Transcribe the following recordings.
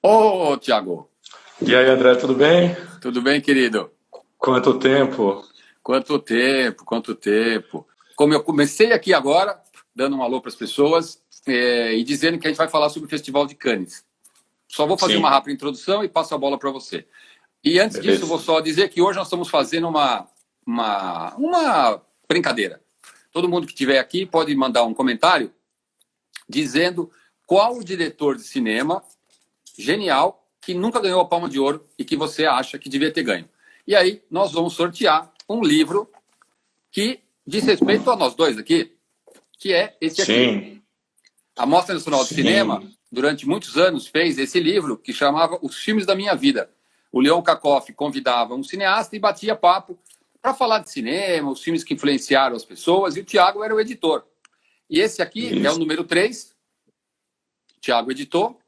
Ô, Thiago, E aí, André, tudo bem? tudo bem, querido? Quanto tempo? Quanto tempo, quanto tempo. Como eu comecei aqui agora, dando um alô para as pessoas e dizendo que a gente vai falar sobre o Festival de Cannes. Só vou fazer uma Sim, rápida introdução e passo a bola para você. E antes disso, vou beleza. só dizer que hoje nós estamos fazendo uma brincadeira. Todo mundo que estiver aqui pode mandar um comentário dizendo qual o diretor de cinema genial que nunca ganhou a Palma de Ouro e que você acha que devia ter ganho. E aí nós vamos sortear um livro que diz respeito a nós dois aqui, que é esse aqui. Sim, A Mostra Nacional de Cinema, sim. durante muitos anos, fez esse livro que chamava Os Filmes da Minha Vida. O Leon Kakoff convidava um cineasta e batia papo para falar de cinema, os filmes que influenciaram as pessoas, e o Tiago era o editor. E esse aqui é o Isso. número 3, o Tiago editou,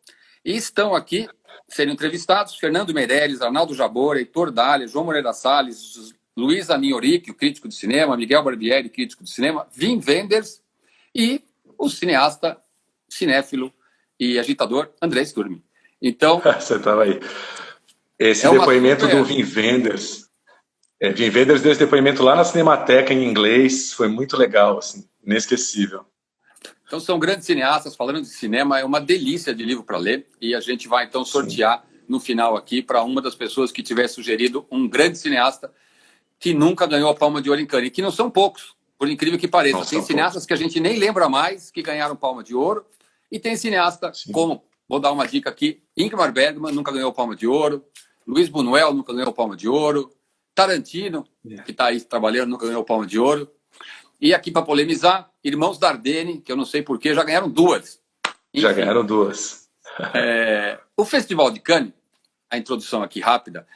e estão aqui sendo entrevistados Fernando Meirelles, Arnaldo Jabor, Heitor Dália, João Moreira Salles, Luiz Aninhoric, o crítico de cinema, Miguel Barbieri, crítico de cinema, Wim Wenders e o cineasta, cinéfilo e agitador André Sturmi. Então, Você estava aí. Esse é uma depoimento do super... Wim Wenders. Wim Wenders deu esse depoimento lá na Cinemateca em inglês. Foi muito legal, assim, inesquecível. Então, são grandes cineastas falando de cinema, é uma delícia de livro para ler, e a gente vai, então, Sim, sortear no final aqui para uma das pessoas que tiver sugerido um grande cineasta que nunca ganhou a Palma de Ouro em Cannes, e que não são poucos, por incrível que não pareça. Tem são poucos. cineastas que a gente nem lembra mais que ganharam Palma de Ouro, e tem cineasta Sim. como, vou dar uma dica aqui, Ingmar Bergman nunca ganhou Palma de Ouro, Luiz Buñuel nunca ganhou Palma de Ouro, Tarantino, que está aí trabalhando, nunca ganhou Palma de Ouro. E aqui para polemizar, Irmãos Dardenne, que eu não sei porquê, já ganharam duas. Já Enfim, ganharam duas. o Festival de Cannes, a introdução aqui rápida,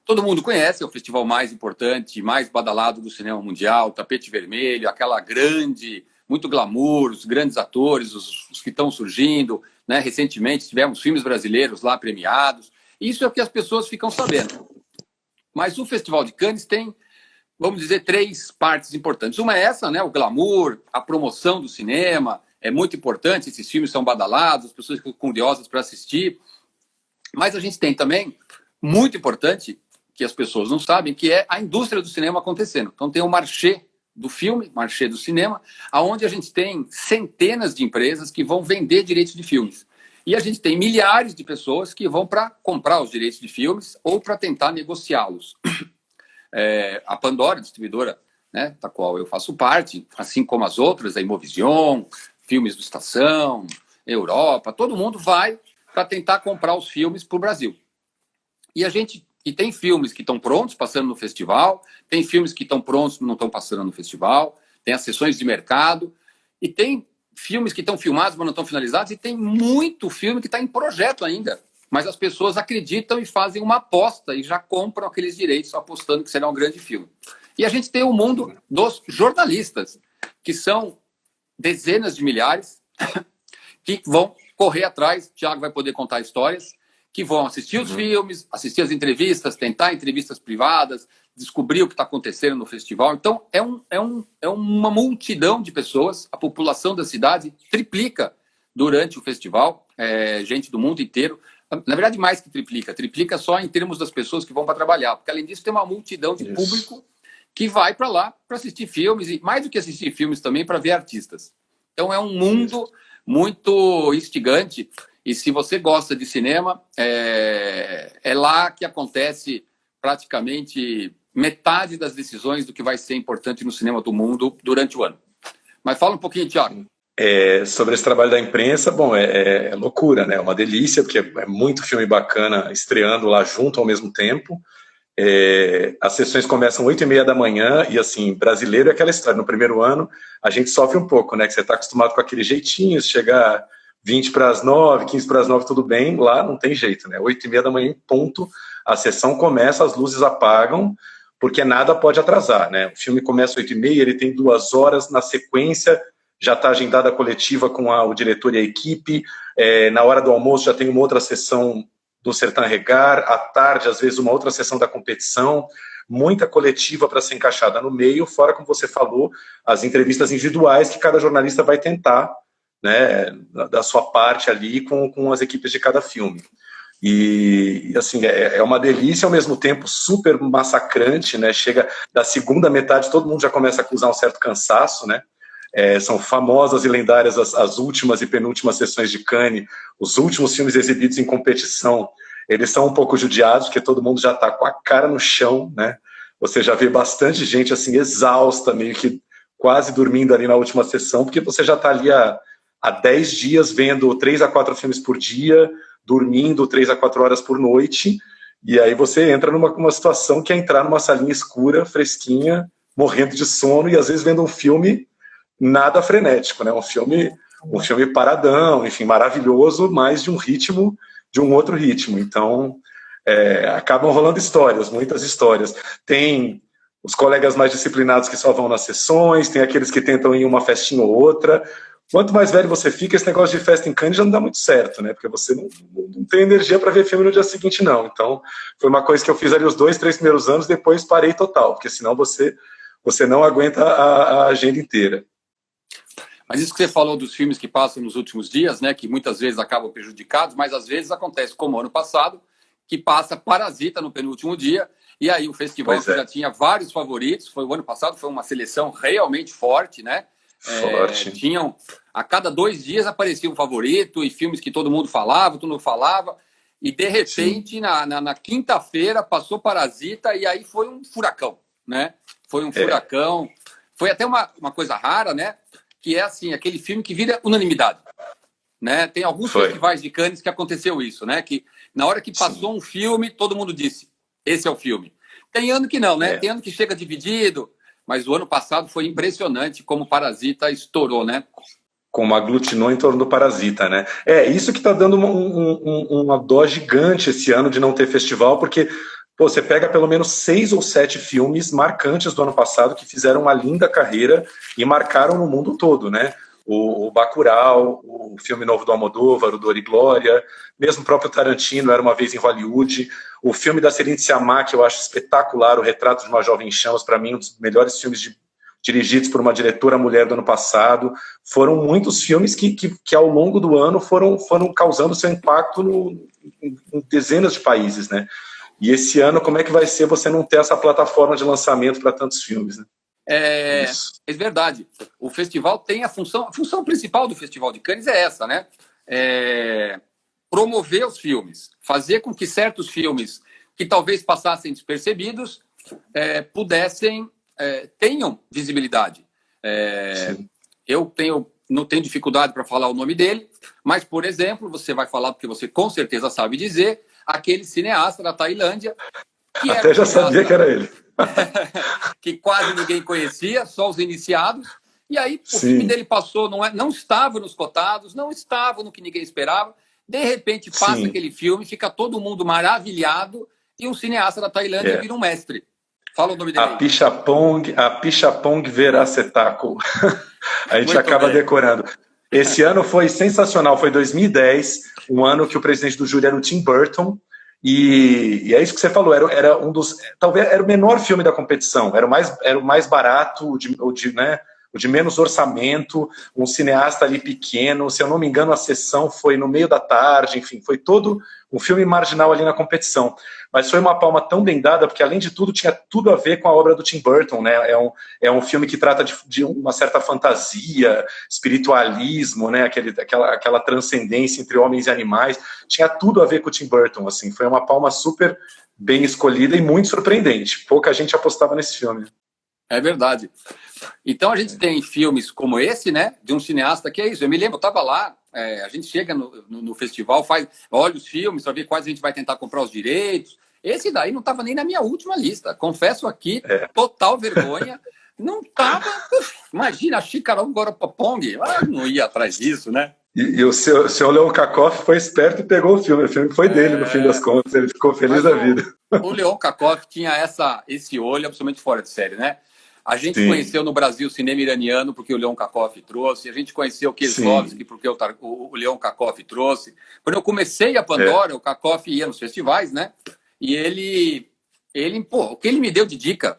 todo mundo conhece, é o festival mais importante, mais badalado do cinema mundial, tapete vermelho, aquela grande, muito glamour, os grandes atores, os que estão surgindo, né? Recentemente tivemos filmes brasileiros lá premiados. Isso é o que as pessoas ficam sabendo. Mas o Festival de Cannes tem, vamos dizer, três partes importantes. Uma é essa, né? O glamour, a promoção do cinema, é muito importante, esses filmes são badalados, as pessoas ficam curiosas para assistir. Mas a gente tem também, muito importante, que as pessoas não sabem, que é a indústria do cinema acontecendo. Então tem o marché do filme, marché do cinema, aonde a gente tem centenas de empresas que vão vender direitos de filmes. E a gente tem milhares de pessoas que vão para comprar os direitos de filmes ou para tentar negociá-los. A Pandora, distribuidora, né, da qual eu faço parte, assim como as outras, a Imovision, Filmes do Estação, Europa, todo mundo vai para tentar comprar os filmes para o Brasil. E tem filmes que estão prontos, passando no festival, tem filmes que estão prontos, não estão passando no festival, tem as sessões de mercado, e tem filmes que estão filmados, mas não estão finalizados, e tem muito filme que está em projeto ainda. Mas as pessoas acreditam e fazem uma aposta e já compram aqueles direitos, apostando que será um grande filme. E a gente tem o mundo dos jornalistas, que são dezenas de milhares, que vão correr atrás, o Thiago vai poder contar histórias, que vão assistir os Uhum. filmes, assistir as entrevistas, tentar entrevistas privadas, descobrir o que está acontecendo no festival. Então, é uma multidão de pessoas, a população da cidade triplica durante o festival, gente do mundo inteiro. Na verdade, mais que triplica, triplica só em termos das pessoas que vão para trabalhar, porque além disso tem uma multidão de Isso. público que vai para lá para assistir filmes, e mais do que assistir filmes também, para ver artistas. Então é um Isso. mundo muito instigante, e se você gosta de cinema, é lá que acontece praticamente metade das decisões do que vai ser importante no cinema do mundo durante o ano. Mas fala um pouquinho, Thiago. Sobre esse trabalho da imprensa, bom, é loucura, né? É uma delícia, porque é muito filme bacana estreando lá junto ao mesmo tempo. As sessões começam 8h30 da manhã e, assim, brasileiro é aquela história. No primeiro ano, a gente sofre um pouco, né? Que você está acostumado com aquele jeitinho, chegar 20 para as 9, 15 para as 9, tudo bem. Lá não tem jeito, né? 8h30 da manhã em ponto, a sessão começa, as luzes apagam, porque nada pode atrasar, né? O filme começa 8h30, ele tem 2 horas na sequência, já está agendada a coletiva com o diretor e a equipe, na hora do almoço já tem uma outra sessão do Sertã Regar, à tarde, às vezes, uma outra sessão da competição, muita coletiva para ser encaixada no meio, fora, como você falou, as entrevistas individuais que cada jornalista vai tentar, né, da sua parte ali com as equipes de cada filme. E assim, é uma delícia, ao mesmo tempo super massacrante, né? Chega da segunda metade, todo mundo já começa a acusar um certo cansaço, né? São famosas e lendárias as últimas e penúltimas sessões de Cannes, os últimos filmes exibidos em competição, eles são um pouco judiados, porque todo mundo já está com a cara no chão, né? Você já vê bastante gente assim exausta, meio que quase dormindo ali na última sessão, porque você já está ali há 10 dias vendo 3 a 4 filmes por dia, dormindo 3 a 4 horas por noite, e aí você entra numa situação que é entrar numa salinha escura, fresquinha, morrendo de sono, e às vezes vendo um filme nada frenético, né? Um filme paradão, enfim, maravilhoso, mas de um outro ritmo. Então, acabam rolando histórias, muitas histórias. Tem os colegas mais disciplinados que só vão nas sessões, tem aqueles que tentam ir em uma festinha ou outra. Quanto mais velho você fica, esse negócio de festa em Cannes já não dá muito certo, né? Porque você não tem energia para ver filme no dia seguinte, não. Então, foi uma coisa que eu fiz ali os 2, 3 primeiros anos, depois parei total, porque senão você não aguenta a agenda inteira. Mas isso que você falou dos filmes que passam nos últimos dias, né, que muitas vezes acabam prejudicados, mas às vezes acontece, como ano passado, que passa Parasita no penúltimo dia, e aí o festival já tinha vários favoritos, foi o ano passado, foi uma seleção realmente forte, né? Forte. Tinham, a cada 2 dias aparecia um favorito, e filmes que todo mundo falava, e de repente, na quinta-feira, passou Parasita, e aí foi um furacão, né? Foi um furacão, foi até uma coisa rara, né? Que é assim, aquele filme que vira unanimidade, né? Tem alguns festivais de Cannes que aconteceu isso, né? Que na hora que passou um filme, todo mundo disse, esse é o filme. Tem ano que não, né? Tem ano que chega dividido, mas o ano passado foi impressionante como Parasita estourou, né? Como aglutinou em torno do Parasita, né? Isso que está dando uma dó gigante esse ano de não ter festival, porque você pega pelo menos 6 ou 7 filmes marcantes do ano passado que fizeram uma linda carreira e marcaram no mundo todo, né? O Bacurau, o filme novo do Almodóvar, o Dor e Glória, mesmo o próprio Tarantino, Era Uma Vez em Hollywood, o filme da Celine Sciamma, que eu acho espetacular, O Retrato de uma Jovem em Chamas, para mim um dos melhores filmes dirigidos por uma diretora mulher do ano passado. Foram muitos filmes que ao longo do ano foram causando seu impacto em dezenas de países, né? E esse ano, como é que vai ser você não ter essa plataforma de lançamento para tantos filmes, né? É verdade. O festival tem a função principal do Festival de Cannes é essa, né? Promover os filmes, fazer com que certos filmes que talvez passassem despercebidos tenham visibilidade. Eu não tenho dificuldade para falar o nome dele, mas, por exemplo, você vai falar porque você com certeza sabe dizer, aquele cineasta da Tailândia, que era até já sabia que era ele. que quase ninguém conhecia, só os iniciados, e aí o filme dele passou, não estava nos cotados, não estava no que ninguém esperava, de repente passa aquele filme, fica todo mundo maravilhado, e um cineasta da Tailândia vira um mestre. Fala o nome dele. A Pichapong Veerasetako. A gente acaba decorando. Esse ano foi sensacional, foi 2010, um ano que o presidente do júri era o Tim Burton, e é isso que você falou, era um dos, talvez era o menor filme da competição, era o mais barato, o de menos orçamento, um cineasta ali pequeno, se eu não me engano a sessão foi no meio da tarde, enfim, foi todo um filme marginal ali na competição, mas foi uma palma tão bem dada, porque além de tudo tinha tudo a ver com a obra do Tim Burton, né? É um filme que trata de uma certa fantasia, espiritualismo, né? Aquela transcendência entre homens e animais, tinha tudo a ver com o Tim Burton, assim, foi uma palma super bem escolhida e muito surpreendente, pouca gente apostava nesse filme. É verdade. Então a gente tem filmes como esse, né, de um cineasta que é isso. Eu me lembro, eu estava lá, a gente chega no festival, olha os filmes, para ver quais a gente vai tentar comprar os direitos. Esse daí não estava nem na minha última lista. Confesso aqui, total vergonha. Não estava. Imagina, a Chicarão Goropopong. Não ia atrás disso, né? E o seu Leon Kakoff foi esperto e pegou o filme. O filme foi dele, no fim das contas. Ele ficou feliz da vida. O Leon Kakoff tinha esse olho absolutamente fora de série, né? A gente conheceu no Brasil o cinema iraniano porque o Leon Kakoff trouxe. A gente conheceu o Kieslowski porque o Leon Kakoff trouxe. Quando eu comecei a Pandora, o Kakoff ia nos festivais, né? E o que ele me deu de dica?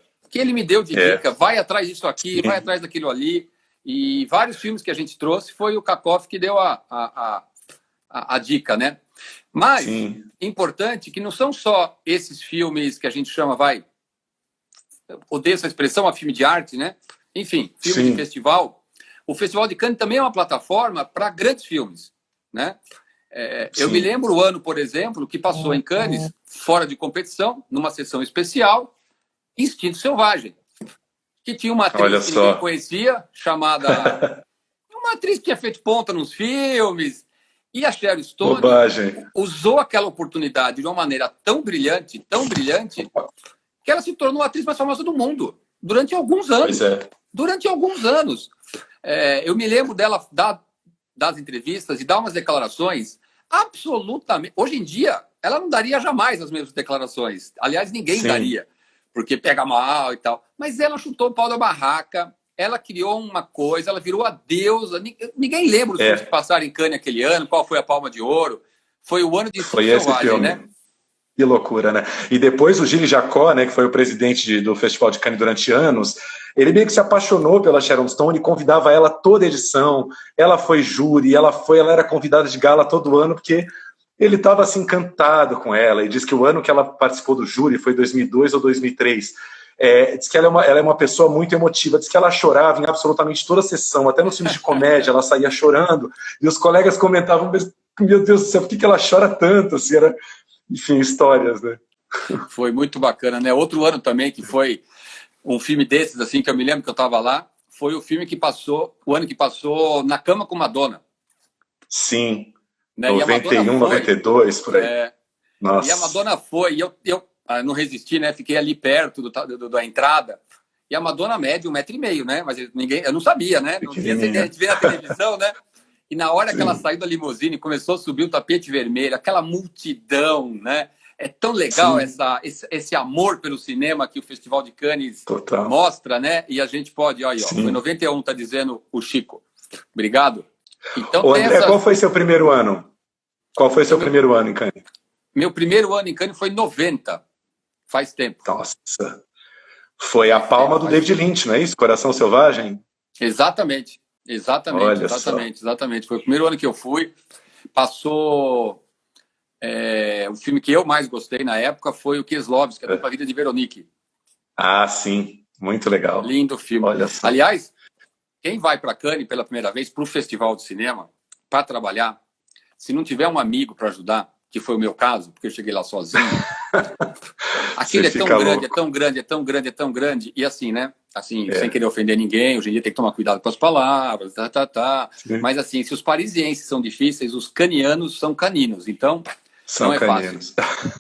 Vai atrás disso aqui, vai atrás daquilo ali. E vários filmes que a gente trouxe foi o Kakoff que deu a a dica, né? Mas, Sim. importante que não são só esses filmes que a gente chama, odeio essa expressão, a filme de arte, né? Enfim, filme de Sim. festival. O Festival de Cannes também é uma plataforma para grandes filmes, né? Eu me lembro o ano, por exemplo, que passou em Cannes, fora de competição, numa sessão especial, Instinto Selvagem, que tinha uma atriz que ninguém conhecia, chamada... Uma atriz que tinha feito ponta nos filmes, e a Sharon Stone usou aquela oportunidade de uma maneira tão brilhante, que ela se tornou a atriz mais famosa do mundo, durante alguns anos. Durante alguns anos. Eu me lembro dela das entrevistas e dar umas declarações absolutamente... Hoje em dia, ela não daria jamais as mesmas declarações. Aliás, ninguém daria, porque pega mal e tal. Mas ela chutou o pau da barraca, ela criou uma coisa, ela virou a deusa. Ninguém lembra os filmes que passaram em Cannes aquele ano, qual foi a Palma de Ouro. Foi o ano de Foi esse Selvagem, filme, né? Que loucura, né? E depois o Gilles Jacot, né, que foi o presidente do Festival de Cannes durante anos, ele meio que se apaixonou pela Sharon Stone e convidava ela toda edição. Ela foi júri, ela era convidada de gala todo ano, porque ele estava assim encantado com ela. E diz que o ano que ela participou do júri foi 2002 ou 2003. Diz que ela é uma pessoa muito emotiva, diz que ela chorava em absolutamente toda a sessão, até nos filmes de comédia ela saía chorando, e os colegas comentavam, meu Deus do céu, por que ela chora tanto? Assim, enfim, histórias, né? Foi muito bacana, né? Outro ano também, que foi um filme desses, assim, que eu me lembro que eu estava lá, foi o filme que passou, o ano que passou Na Cama com Madonna. Sim, né? 91, 92, por aí. Nossa. E a Madonna foi, e eu não resisti, né? Fiquei ali perto da entrada. E a Madonna mede 1,5 metro, né? Mas eu não sabia, né? Não tinha essa ideia, a gente vê na televisão, né? E na hora que ela saiu da limusine, começou a subir o tapete vermelho, aquela multidão, né? É tão legal esse amor pelo cinema que o Festival de Cannes mostra, né? E a gente pode, olha, foi 91, tá dizendo o Chico. Obrigado. Então, ô, André, qual foi seu primeiro ano? Qual foi seu primeiro ano em Cannes? Meu primeiro ano em Cannes foi em 90. Faz tempo. Nossa. Foi a palma do David Lynch, não é isso? Coração Selvagem? Exatamente. Exatamente. Foi o primeiro ano que eu fui. Passou... o filme que eu mais gostei na época foi o Kieslowski, A Vida de Veronique. Ah, sim. Muito legal. Lindo filme. Olha só. Aliás, quem vai para Cannes pela primeira vez para o Festival de Cinema, para trabalhar, se não tiver um amigo para ajudar, que foi o meu caso, porque eu cheguei lá sozinho, aquilo é tão grande, e assim, né? Assim, sem querer ofender ninguém, hoje em dia tem que tomar cuidado com as palavras, mas assim, se os parisienses são difíceis, os canianos são caninos, então não é fácil.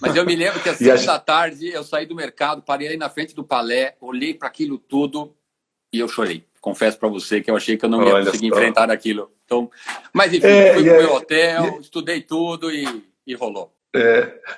Mas eu me lembro que às 6 da tarde eu saí do mercado, parei ali na frente do Palais, olhei para aquilo tudo e eu chorei. Confesso para você que eu achei que eu não ia conseguir enfrentar aquilo. Então, mas enfim, fui pro meu hotel, estudei tudo e rolou.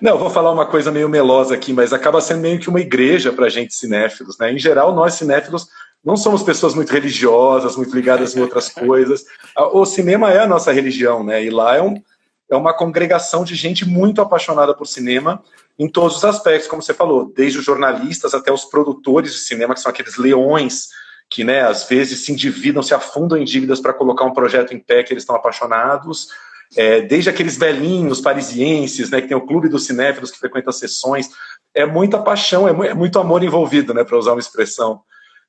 Não, vou falar uma coisa meio melosa aqui, mas acaba sendo meio que uma igreja para a gente cinéfilos, né? Em geral, nós cinéfilos não somos pessoas muito religiosas, muito ligadas em outras coisas. O cinema é a nossa religião, né? E lá é uma congregação de gente muito apaixonada por cinema em todos os aspectos, como você falou, desde os jornalistas até os produtores de cinema, que são aqueles leões que, né, às vezes se endividam, se afundam em dívidas para colocar um projeto em pé que eles estão apaixonados. Desde aqueles velhinhos parisienses, né, que tem o clube dos cinéfilos que frequentam as sessões, é muita paixão, é muito amor envolvido, né, para usar uma expressão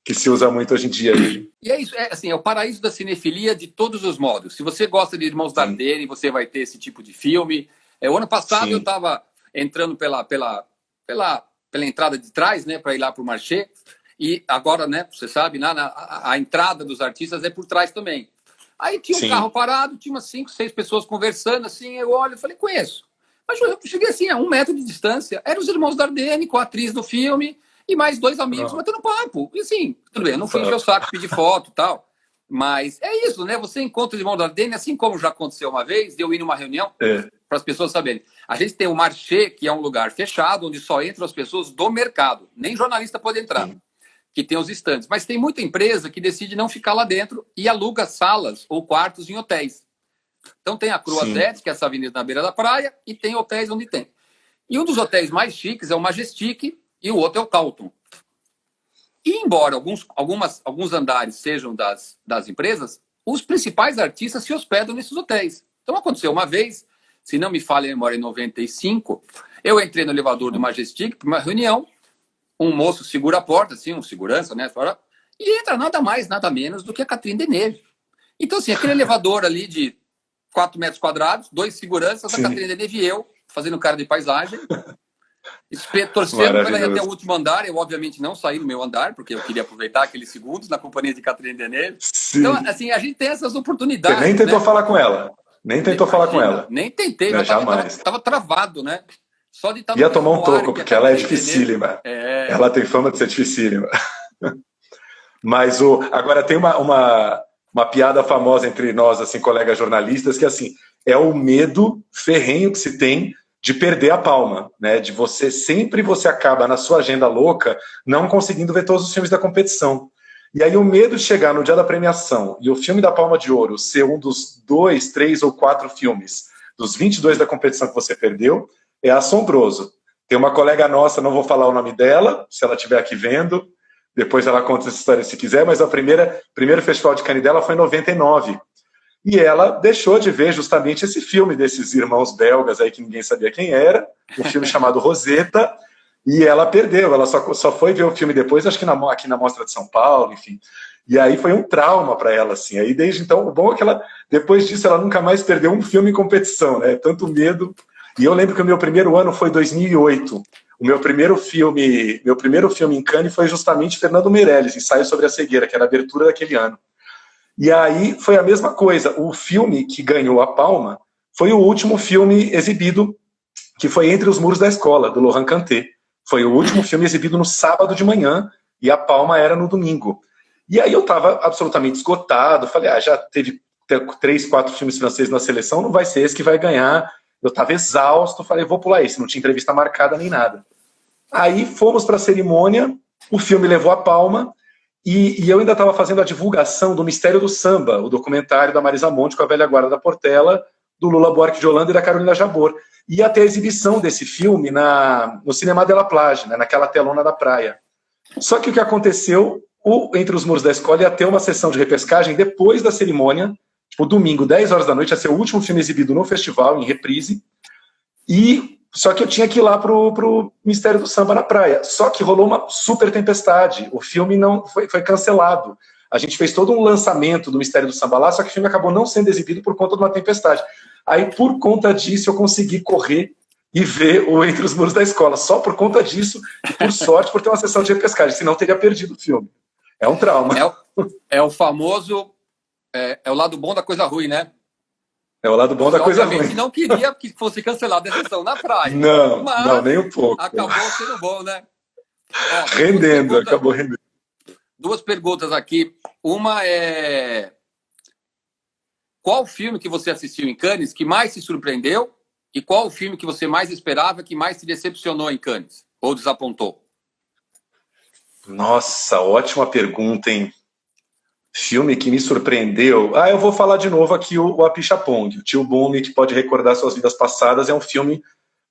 que se usa muito hoje em dia. E é isso, assim, é o paraíso da cinefilia de todos os modos. Se você gosta de Irmãos Dardenne, você vai ter esse tipo de filme. O ano passado eu estava entrando pela entrada de trás, né, para ir lá para o Marché, e agora, né, você sabe, a entrada dos artistas é por trás também. Aí tinha um carro parado, tinha umas 5, 6 pessoas conversando, assim, eu olho e falei, conheço. Mas eu cheguei assim, a 1 metro de distância, eram os Irmãos Dardenne, com a atriz do filme, e mais 2 amigos batendo papo. E assim, tudo bem, eu não fui encher o saco, pedir foto e tal, mas é isso, né? Você encontra os Irmãos Dardenne, assim como já aconteceu uma vez, de eu ir numa reunião, para as pessoas saberem. A gente tem o Marché, que é um lugar fechado, onde só entram as pessoas do mercado, nem jornalista pode entrar. Que tem os estandes. Mas tem muita empresa que decide não ficar lá dentro e aluga salas ou quartos em hotéis. Então tem a Croisette, que é essa avenida na beira da praia, e tem hotéis onde tem. E um dos hotéis mais chiques é o Majestic e o outro é o Carlton. E embora alguns andares sejam das empresas, os principais artistas se hospedam nesses hotéis. Então aconteceu uma vez se não me falha a memória, em 95, eu entrei no elevador do Majestic para uma reunião, um moço segura a porta, assim, um segurança, né? E entra nada mais, nada menos do que a Catherine Deneuve. Então, assim, aquele elevador ali de 4 metros quadrados, 2 seguranças, a Catherine Deneuve e eu, fazendo cara de paisagem, torcendo para ela ir até o último andar. Eu, obviamente, não saí do meu andar, porque eu queria aproveitar aqueles segundos na companhia de Catherine Deneuve. Sim. Então, assim, a gente tem essas oportunidades. Você nem tentou falar com ela? Nem tentou falar com ela? Nem tentei, não, jamais. Tava travado, né? Só de estar Ia tomar um toco, porque ela é dificílima. Ela tem fama de ser dificílima. Mas agora tem uma piada famosa entre nós, assim, colegas jornalistas, que assim, é o medo ferrenho que se tem de perder a palma, né? De você acaba na sua agenda louca não conseguindo ver todos os filmes da competição. E aí o medo de chegar no dia da premiação e o filme da Palma de Ouro ser um dos 2, 3 ou 4 filmes dos 22 da competição que você perdeu é assombroso. Tem uma colega nossa, não vou falar o nome dela, se ela estiver aqui vendo, depois ela conta essa história se quiser, mas primeiro festival de Cannes dela foi em 99. E ela deixou de ver justamente esse filme desses irmãos belgas aí que ninguém sabia quem era, um filme chamado Rosetta, e ela perdeu, ela só foi ver o filme depois, acho que aqui na Mostra de São Paulo, enfim. E aí foi um trauma para ela, assim. Aí desde então, o bom é que depois disso, ela nunca mais perdeu um filme em competição, né? Tanto medo. E eu lembro que o meu primeiro ano foi 2008. O meu primeiro filme em Cannes foi justamente Fernando Meirelles, Ensaio sobre a Cegueira, que era a abertura daquele ano. E aí foi a mesma coisa. O filme que ganhou a Palma foi o último filme exibido, que foi Entre os Muros da Escola, do Laurent Cantet. Foi o último filme exibido no sábado de manhã e a Palma era no domingo. E aí eu estava absolutamente esgotado. Falei, já teve 3, 4 filmes franceses na seleção, não vai ser esse que vai ganhar. Eu estava exausto, falei, vou pular esse. Não tinha entrevista marcada nem nada. Aí fomos para a cerimônia, o filme levou a Palma e eu ainda estava fazendo a divulgação do Mistério do Samba, o documentário da Marisa Monte com a velha guarda da Portela, do Lula Buarque de Holanda e da Carolina Jabor. Ia ter a exibição desse filme no Cinema de la Plage, né, naquela telona da praia. Só que o que aconteceu, Entre os Muros da Escola ia ter uma sessão de repescagem depois da cerimônia, tipo, domingo, 10 horas da noite, ia ser o último filme exibido no festival, em reprise, só que eu tinha que ir lá pro Mistério do Samba na praia. Só que rolou uma super tempestade, o filme não foi cancelado. A gente fez todo um lançamento do Mistério do Samba lá, só que o filme acabou não sendo exibido por conta de uma tempestade. Aí, por conta disso, eu consegui correr e ver o Entre os Muros da Escola. Só por conta disso, e por sorte, por ter uma sessão de repescagem. Senão, teria perdido o filme. É um trauma. É o famoso... É o lado bom da coisa ruim, né? É o lado bom da coisa ruim. A gente não queria que fosse cancelada a sessão na praia. Não, nem um pouco. Acabou sendo bom, né? Rendendo, acabou rendendo. 2 perguntas aqui. Uma é... Qual filme que você assistiu em Cannes que mais se surpreendeu? E qual o filme que você mais esperava que mais se decepcionou em Cannes? Ou desapontou? Nossa, ótima pergunta, hein? Filme que me surpreendeu. Eu vou falar de novo aqui o Apichatpong. O Tio Bumi, que pode recordar suas vidas passadas, é um filme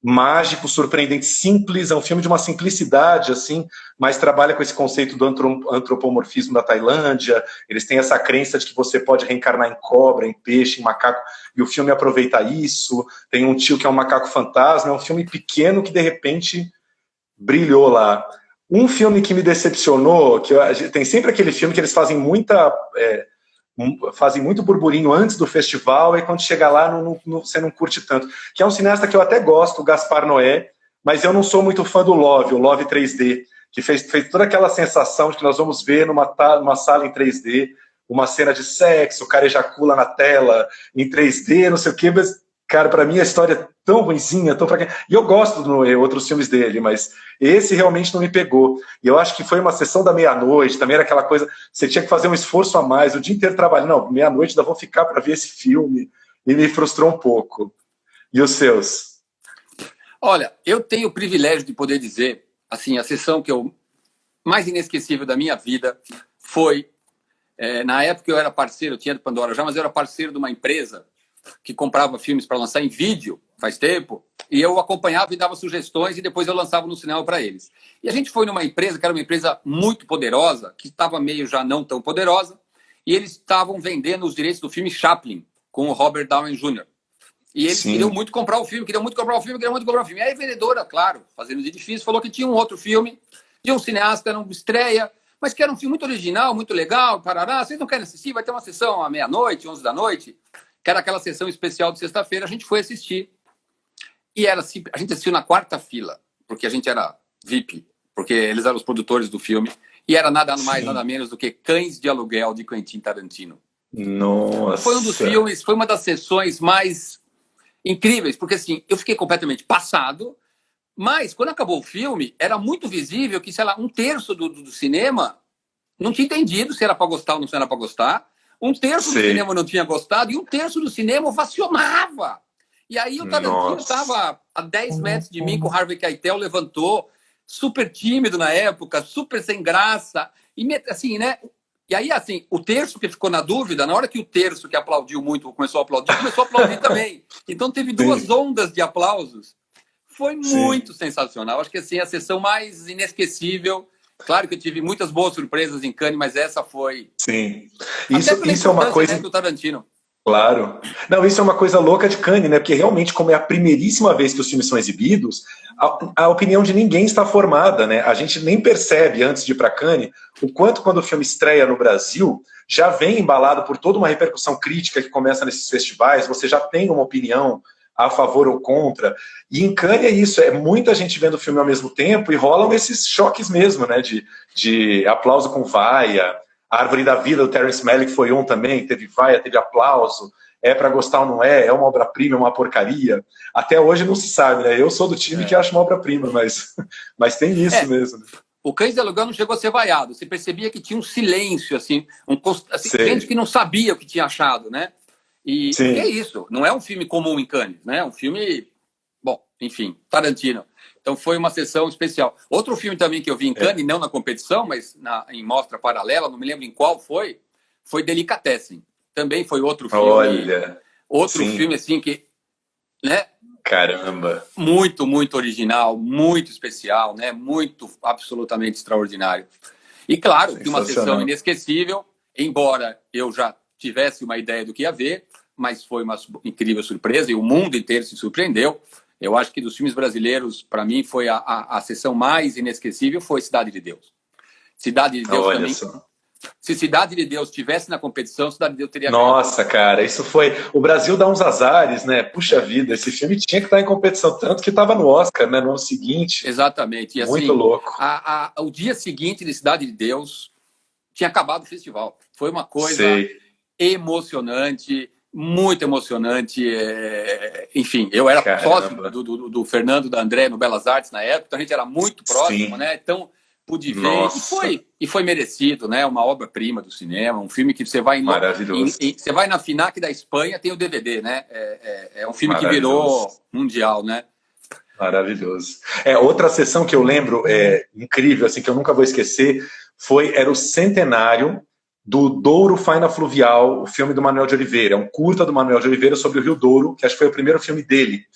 mágico, surpreendente, simples, é um filme de uma simplicidade, assim, mas trabalha com esse conceito do antropomorfismo da Tailândia. Eles têm essa crença de que você pode reencarnar em cobra, em peixe, em macaco, e o filme aproveita isso. Tem um tio que é um macaco fantasma, é um filme pequeno que, de repente, brilhou lá. Um filme que me decepcionou, tem sempre aquele filme que eles fazem muito burburinho antes do festival, e quando chega lá você não curte tanto. Que é um cineasta que eu até gosto, o Gaspar Noé, mas eu não sou muito fã do Love, o Love 3D, que fez toda aquela sensação de que nós vamos ver numa sala em 3D, uma cena de sexo, o cara ejacula na tela, em 3D, não sei o quê, mas, cara, pra mim a história é tão ruinzinha, tão fraquinha. E eu gosto do Noé, outros filmes dele, mas esse realmente não me pegou. E eu acho que foi uma sessão da meia-noite, também era aquela coisa, você tinha que fazer um esforço a mais, o dia inteiro trabalhando, não, meia-noite ainda vou ficar para ver esse filme, e me frustrou um pouco. E os seus? Olha, eu tenho o privilégio de poder dizer, assim, a sessão que eu mais inesquecível da minha vida foi, na época eu era parceiro, eu tinha do Pandora já, mas eu era parceiro de uma empresa que comprava filmes para lançar em vídeo, faz tempo, e eu acompanhava e dava sugestões, e depois eu lançava no cinema para eles. E a gente foi numa empresa que era uma empresa muito poderosa, que estava meio já não tão poderosa, e eles estavam vendendo os direitos do filme Chaplin, com o Robert Downey Jr. E eles queriam Sim. muito comprar o filme, queriam muito comprar o filme, queriam muito comprar o filme. E aí a vendedora, claro, fazendo de difícil, falou que tinha um outro filme de um cineasta, não estreia, mas que era um filme muito original, muito legal, parará. Vocês não querem assistir? Vai ter uma sessão à meia-noite, 11 da noite, que era aquela sessão especial de sexta-feira. A gente foi assistir. E era assim, a gente assistiu na quarta fila, porque a gente era VIP, porque eles eram os produtores do filme. E era nada mais, nada Sim. menos do que Cães de Aluguel, de Quentin Tarantino. Foi um dos Nossa. filmes, foi uma das sessões mais incríveis, porque assim, eu fiquei completamente passado, mas quando acabou o filme, era muito visível que, sei lá, um terço do cinema não tinha entendido se era para gostar ou não era para gostar, um terço do Sei. cinema não tinha gostado e um terço do cinema ovacionava. E aí o Tarantino Nossa. estava a 10 metros de mim com o Harvey Keitel, levantou, super tímido na época, super sem graça, e assim, né? E aí, assim, o terço que ficou na dúvida, na hora que o terço que aplaudiu muito começou a aplaudir também. Então teve duas Sim, ondas de aplausos. Foi sim, muito sensacional. Acho que assim, a sessão mais inesquecível. Claro que eu tive muitas boas surpresas em Cannes, mas essa foi. sim. Até Isso, pela isso é uma importância, coisa. né, do Tarantino. Claro. Não, isso é uma coisa louca de Cannes, né? Porque realmente, como é a primeiríssima vez que os filmes são exibidos, a opinião de ninguém está formada, né? A gente nem percebe, antes de ir para Cannes, o quanto, quando o filme estreia no Brasil, já vem embalado por toda uma repercussão crítica que começa nesses festivais, você já tem uma opinião a favor ou contra. E em Cannes é isso, é muita gente vendo o filme ao mesmo tempo e rolam esses choques mesmo, né? De aplauso com vaia. A Árvore da Vida, do Terence Malick, foi um também, teve vaia, teve aplauso, é para gostar ou não é uma obra-prima, é uma porcaria. Até hoje não se sabe, né? Eu sou do time que É. acha uma obra-prima, mas tem isso É, mesmo. Né? o Cães de Aluguel não chegou a ser vaiado. Você percebia que tinha um silêncio, assim, assim, gente Sei. que não sabia o que tinha achado, né? E porque é Sim. isso, não é um filme comum em Cannes, né? É um filme, bom, enfim, Tarantino. Então foi uma sessão especial. Outro filme também que eu vi em É. Cannes, não na competição, mas em mostra paralela, não me lembro em qual foi Delicatessen. Também foi Olha, outro sim, filme assim que, né? caramba, Muito, muito original, muito especial, né? Muito, absolutamente extraordinário. E claro que uma sessão sensacional. inesquecível, embora eu já tivesse uma ideia do que ia ver, mas foi uma incrível surpresa e o mundo inteiro se surpreendeu. Eu acho que dos filmes brasileiros, para mim, foi a sessão mais inesquecível, foi Cidade de Deus. Cidade de Deus Olha também. só. Se Cidade de Deus estivesse na competição, Cidade de Deus teria ganho. Nossa, cara, isso foi. O Brasil dá uns azares, né? Puxa vida, esse filme tinha que estar em competição, tanto que estava no Oscar, né? No ano seguinte. Exatamente. E Muito assim, louco. o dia seguinte de Cidade de Deus tinha acabado o festival. Foi uma coisa Sei. emocionante, muito emocionante. Enfim, eu era sócio Caramba. do Fernando da André no Belas Artes na época, então a gente era muito próximo, Sim. né? Então pude ver Nossa, e foi merecido, né? Uma obra-prima do cinema, um filme que você vai maravilhoso. você vai na FINAC da Espanha, tem o DVD, né? É um filme que Maravilhoso. virou mundial, né? Maravilhoso. Outra sessão que eu lembro, incrível, assim, que eu nunca vou esquecer, era o centenário do Douro Faina Fluvial, o filme do Manuel de Oliveira, um curta do Manuel de Oliveira sobre o Rio Douro, que acho que foi o primeiro filme dele.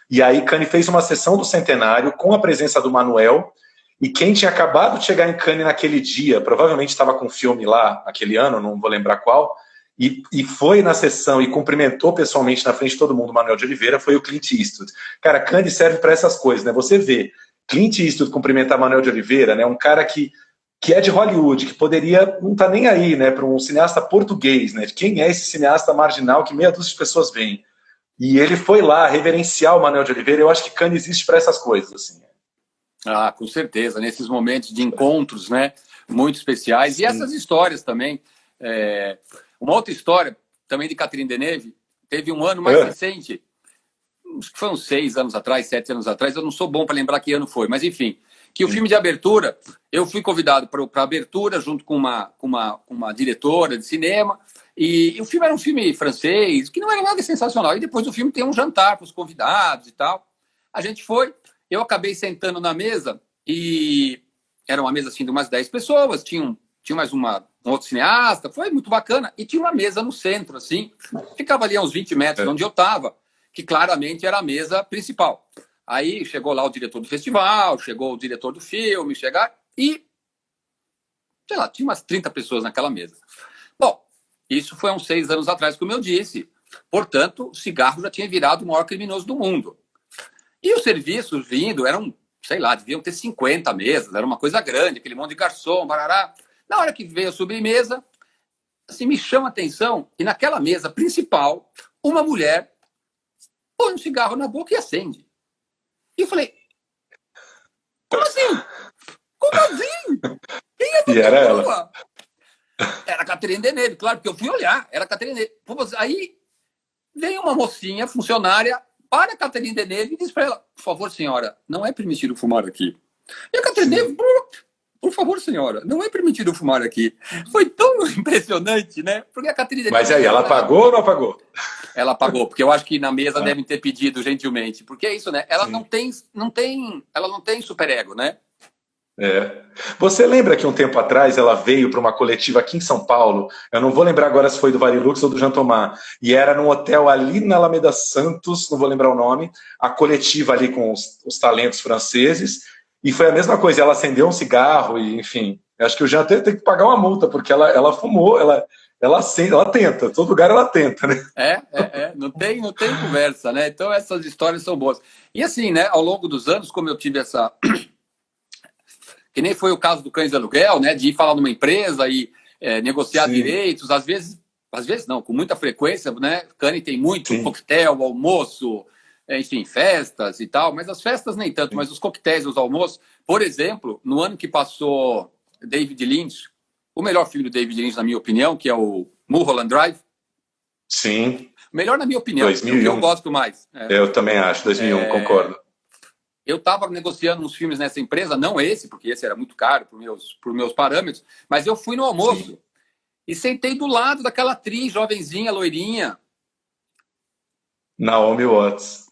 E aí Cannes fez uma sessão do centenário com a presença do Manuel, e quem tinha acabado de chegar em Cannes naquele dia, provavelmente estava com o filme lá, aquele ano, não vou lembrar qual, e foi na sessão e cumprimentou pessoalmente na frente de todo mundo o Manuel de Oliveira, foi o Clint Eastwood. Cara, Cannes serve para essas coisas, né? Você vê Clint Eastwood cumprimentar Manuel de Oliveira, né? Um cara que é de Hollywood, que poderia não tá nem aí, né, para um cineasta português, né? Quem é esse cineasta marginal que meia dúzia de pessoas veem? E ele foi lá reverenciar o Manuel de Oliveira. Eu acho que Cannes existe para essas coisas, assim. Ah, com certeza, nesses momentos de encontros, né, muito especiais. E Sim. essas histórias também. Uma outra história, também de Catherine Deneuve, teve um ano mais recente, acho que foi uns 6 anos atrás, 7 anos atrás, eu não sou bom para lembrar que ano foi, mas enfim, que o filme de abertura, eu fui convidado para a abertura junto com uma diretora de cinema, e o filme era um filme francês, que não era nada sensacional. E depois do filme tem um jantar para os convidados e tal. A gente foi, eu acabei sentando na mesa, e era uma mesa assim de umas 10 pessoas, tinha mais um outro cineasta, foi muito bacana, e tinha uma mesa no centro, assim, ficava ali a uns 20 metros de onde eu estava, que claramente era a mesa principal. Aí chegou lá o diretor do festival, chegou o diretor do filme, e, sei lá, tinha umas 30 pessoas naquela mesa. Bom, isso foi uns 6 anos atrás, como eu disse. Portanto, o cigarro já tinha virado o maior criminoso do mundo. E os serviços vindo eram, sei lá, deviam ter 50 mesas, era uma coisa grande, aquele monte de garçom, barará. Na hora que veio a sobremesa, assim, me chama a atenção que naquela mesa principal, uma mulher põe um cigarro na boca e acende. E eu falei, como assim? Como assim? Quem é E era ela. Era a Catherine Deneuve, claro, porque eu fui olhar, era a Catherine Deneuve. Aí vem uma mocinha, funcionária, para a Catherine Deneuve e diz para ela, por favor, senhora, não é permitido fumar aqui. E a Catherine Deneuve, por favor, senhora, não é permitido fumar aqui. Foi tão impressionante, né? Porque a Catherine Deneuve... Mas aí, ela pagou ou não pagou? Ela pagou, porque eu acho que na mesa devem ter pedido gentilmente. Porque é isso, né? Ela não tem superego, né? É. Você lembra que um tempo atrás ela veio para uma coletiva aqui em São Paulo? Eu não vou lembrar agora se foi do Varilux ou do Jean Thomas. E era num hotel ali na Alameda Santos, não vou lembrar o nome, a coletiva ali com os talentos franceses. E foi a mesma coisa, ela acendeu um cigarro e, enfim, acho que o Jean tem que pagar uma multa, porque ela fumou, ela acende, ela tenta, todo lugar ela tenta, né? Não tem conversa, né? Então essas histórias são boas. E assim, né, ao longo dos anos, como eu tive essa... que nem foi o caso do Cães de Aluguel, né, de ir falar numa empresa e negociar Sim. direitos, às vezes não, com muita frequência, né, Cane tem muito, Sim. coquetel, almoço, enfim, festas e tal, mas as festas nem tanto, mas os coquetéis, os almoços, por exemplo, no ano que passou David Lynch, o melhor filme do David Lynch, na minha opinião, que é o Mulholland Drive. Sim. Melhor na minha opinião, 2001. que eu gosto mais. Eu também acho, 2001, concordo. Eu estava negociando uns filmes nessa empresa, não esse, porque esse era muito caro para meus parâmetros, mas eu fui no almoço. Sim. E sentei do lado daquela atriz jovenzinha, loirinha. Naomi Watts.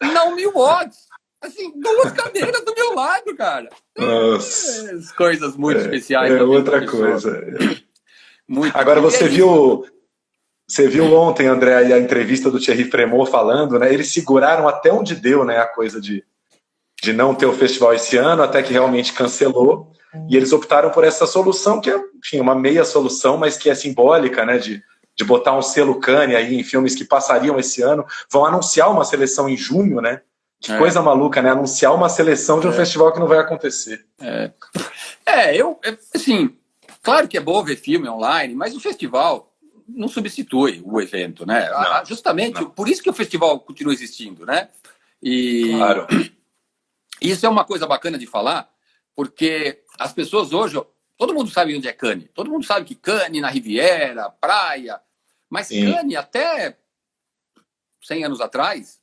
Assim, 2 cadeiras do meu lado, cara. Nossa. Coisas muito especiais. É outra coisa. Muito. Agora, você viu ontem, André, a entrevista do Thierry Frémaux falando, né? Eles seguraram até onde deu, né? A coisa de não ter o festival esse ano, até que realmente cancelou. E eles optaram por essa solução, que é, enfim, uma meia solução, mas que é simbólica, né? De botar um selo Cannes aí em filmes que passariam esse ano. Vão anunciar uma seleção em junho, né? Que coisa maluca, né? Anunciar uma seleção de um festival que não vai acontecer. Assim, claro que é bom ver filme online, mas o festival não substitui o evento, né? Não, justamente, por isso que o festival continua existindo, né? E claro. Isso é uma coisa bacana de falar, porque as pessoas hoje, todo mundo sabe onde é Cannes, todo mundo sabe que Cannes na Riviera, praia, mas sim, Cannes até 100 anos atrás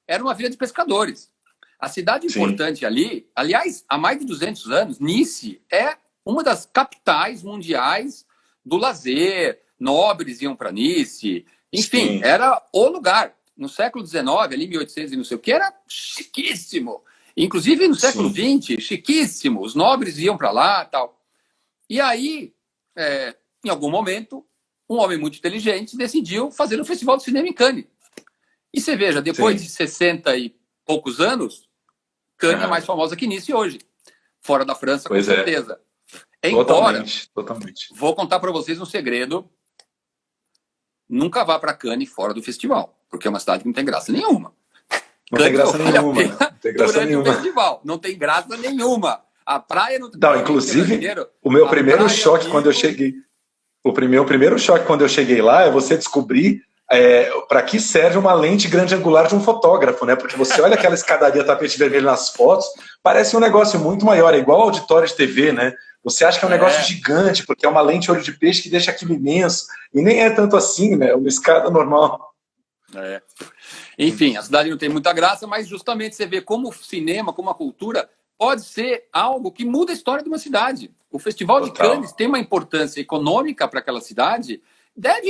era uma vila de pescadores. A cidade importante ali, aliás, há mais de 200 anos, Nice é uma das capitais mundiais do lazer, nobres iam para Nice, enfim, sim, era o lugar. No século XIX, ali 1800 e não sei o que, era chiquíssimo. Inclusive no século XX, chiquíssimo, os nobres iam para lá e tal. E aí, em algum momento, um homem muito inteligente decidiu fazer um festival de cinema em Cannes. E você veja, depois de 60 e poucos anos, Cannes é mais famosa que Nice hoje. Fora da França, com certeza. Embora, totalmente. Vou contar para vocês um segredo. Nunca vá para Cannes fora do festival, porque é uma cidade que não tem graça nenhuma. Não tem graça nenhuma. Não tem graça nenhuma. Festival. Não tem graça nenhuma. A praia não tem. Não, inclusive, o meu primeiro choque quando eu cheguei. O primeiro choque quando eu cheguei lá é você descobrir para que serve uma lente grande angular de um fotógrafo, né? Porque você olha aquela escadaria tapete vermelho nas fotos, parece um negócio muito maior, é igual ao auditório de TV, né? Você acha que é um negócio gigante, porque é uma lente olho de peixe que deixa aquilo imenso. E nem é tanto assim, né? É uma escada normal. Enfim, a cidade não tem muita graça, mas justamente você vê como o cinema, como a cultura, pode ser algo que muda a história de uma cidade. O Festival de Cannes tem uma importância econômica para aquela cidade, deve